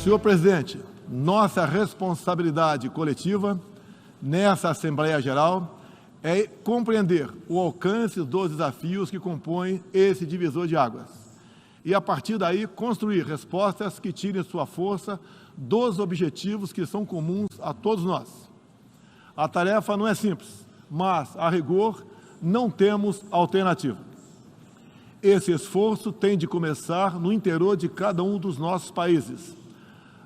Senhor presidente, nossa responsabilidade coletiva nessa Assembleia Geral é compreender o alcance dos desafios que compõem esse divisor de águas e, a partir daí, construir respostas que tirem sua força dos objetivos que são comuns a todos nós. A tarefa não é simples, mas, a rigor, não temos alternativa. Esse esforço tem de começar no interior de cada um dos nossos países.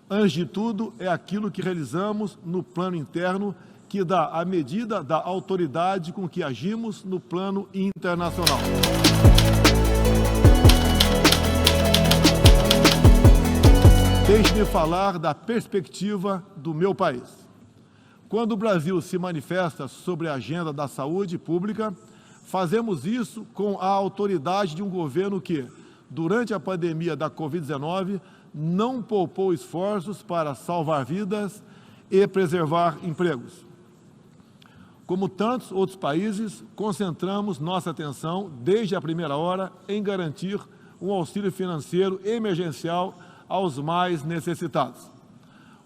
Antes de tudo, é aquilo que realizamos no plano interno que dá a medida da autoridade com que agimos no plano internacional. Deixe-me falar da perspectiva do meu país. Quando o Brasil se manifesta sobre a agenda da saúde pública, fazemos isso com a autoridade de um governo que, durante a pandemia da Covid-19, não poupou esforços para salvar vidas e preservar empregos. Como tantos outros países, concentramos nossa atenção, desde a primeira hora, em garantir um auxílio financeiro emergencial aos mais necessitados.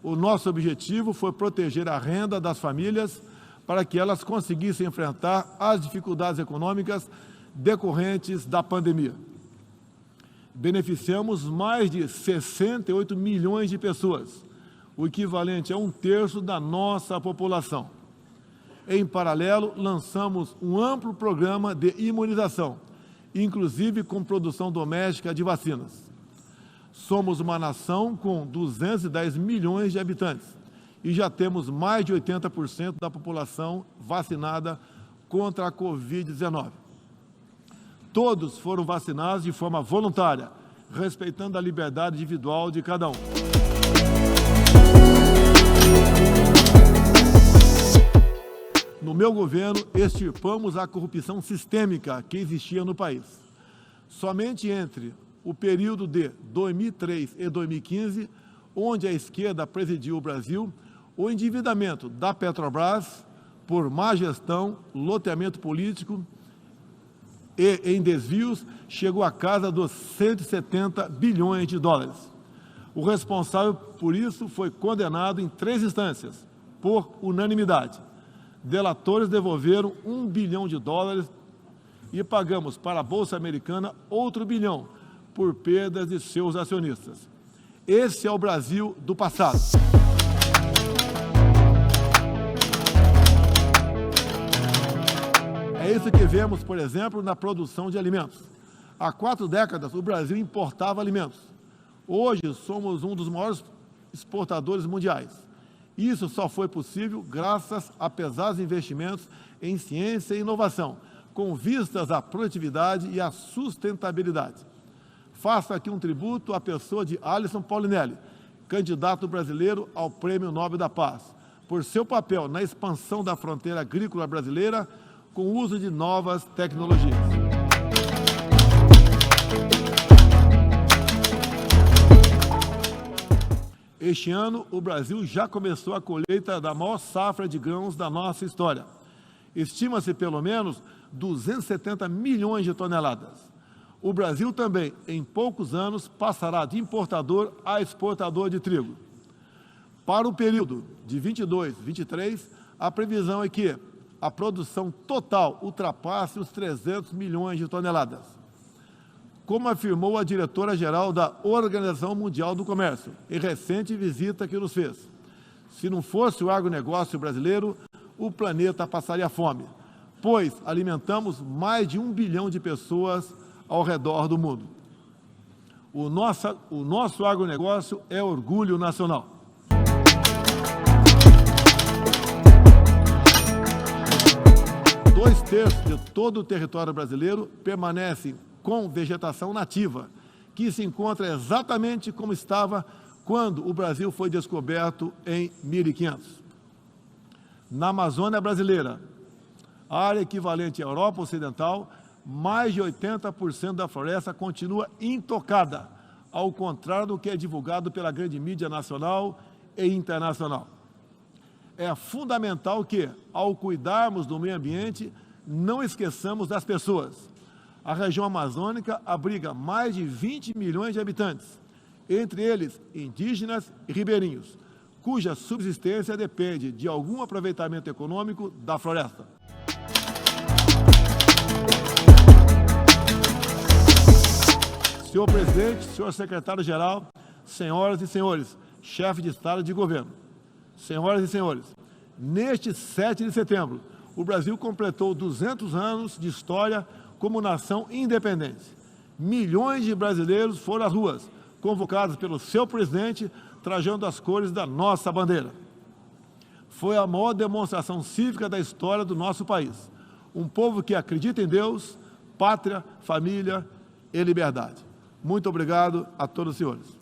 O nosso objetivo foi proteger a renda das famílias para que elas conseguissem enfrentar as dificuldades econômicas decorrentes da pandemia. Beneficiamos mais de 68 milhões de pessoas, o equivalente a 1/3 da nossa população. Em paralelo, lançamos um amplo programa de imunização, inclusive com produção doméstica de vacinas. Somos uma nação com 210 milhões de habitantes e já temos mais de 80% da população vacinada contra a Covid-19. Todos foram vacinados de forma voluntária, respeitando a liberdade individual de cada um. No meu governo, extirpamos a corrupção sistêmica que existia no país. Somente entre o período de 2003 e 2015, onde a esquerda presidiu o Brasil, o endividamento da Petrobras, por má gestão, loteamento político e em desvios, chegou à casa dos 170 bilhões de dólares. O responsável por isso foi condenado em 3 instâncias, por unanimidade. Delatores devolveram $1 bilhão e pagamos para a Bolsa Americana outro $1 bilhão por perdas de seus acionistas. Esse é o Brasil do passado. É isso que vemos, por exemplo, na produção de alimentos. Há 4 décadas, o Brasil importava alimentos. Hoje, somos um dos maiores exportadores mundiais. Isso só foi possível graças a pesados investimentos em ciência e inovação, com vistas à produtividade e à sustentabilidade. Faço aqui um tributo à pessoa de Alisson Paulinelli, candidato brasileiro ao Prêmio Nobel da Paz, por seu papel na expansão da fronteira agrícola brasileira com o uso de novas tecnologias. Este ano, o Brasil já começou a colheita da maior safra de grãos da nossa história. Estima-se pelo menos 270 milhões de toneladas. O Brasil também, em poucos anos, passará de importador a exportador de trigo. Para o período de 22-23, a previsão é que a produção total ultrapasse os 300 milhões de toneladas. Como afirmou a diretora-geral da Organização Mundial do Comércio, em recente visita que nos fez, se não fosse o agronegócio brasileiro, o planeta passaria fome, pois alimentamos mais de 1 bilhão de pessoas ao redor do mundo. O nosso agronegócio é orgulho nacional. Dois terços de todo o território brasileiro permanecem com vegetação nativa, que se encontra exatamente como estava quando o Brasil foi descoberto em 1500. Na Amazônia brasileira, área equivalente à Europa Ocidental, mais de 80% da floresta continua intocada, ao contrário do que é divulgado pela grande mídia nacional e internacional. É fundamental que, ao cuidarmos do meio ambiente, não esqueçamos das pessoas. A região amazônica abriga mais de 20 milhões de habitantes entre eles indígenas e ribeirinhos, cuja subsistência depende de algum aproveitamento econômico da floresta. Senhor presidente, senhor secretário-geral, senhoras e senhores, chefe de Estado e de governo, senhoras e senhores, neste 7 de setembro, o Brasil completou 200 anos de história como nação independente. Milhões de brasileiros foram às ruas, convocados pelo seu presidente, trajando as cores da nossa bandeira. Foi a maior demonstração cívica da história do nosso país. Um povo que acredita em Deus, pátria, família e liberdade. Muito obrigado a todos os senhores.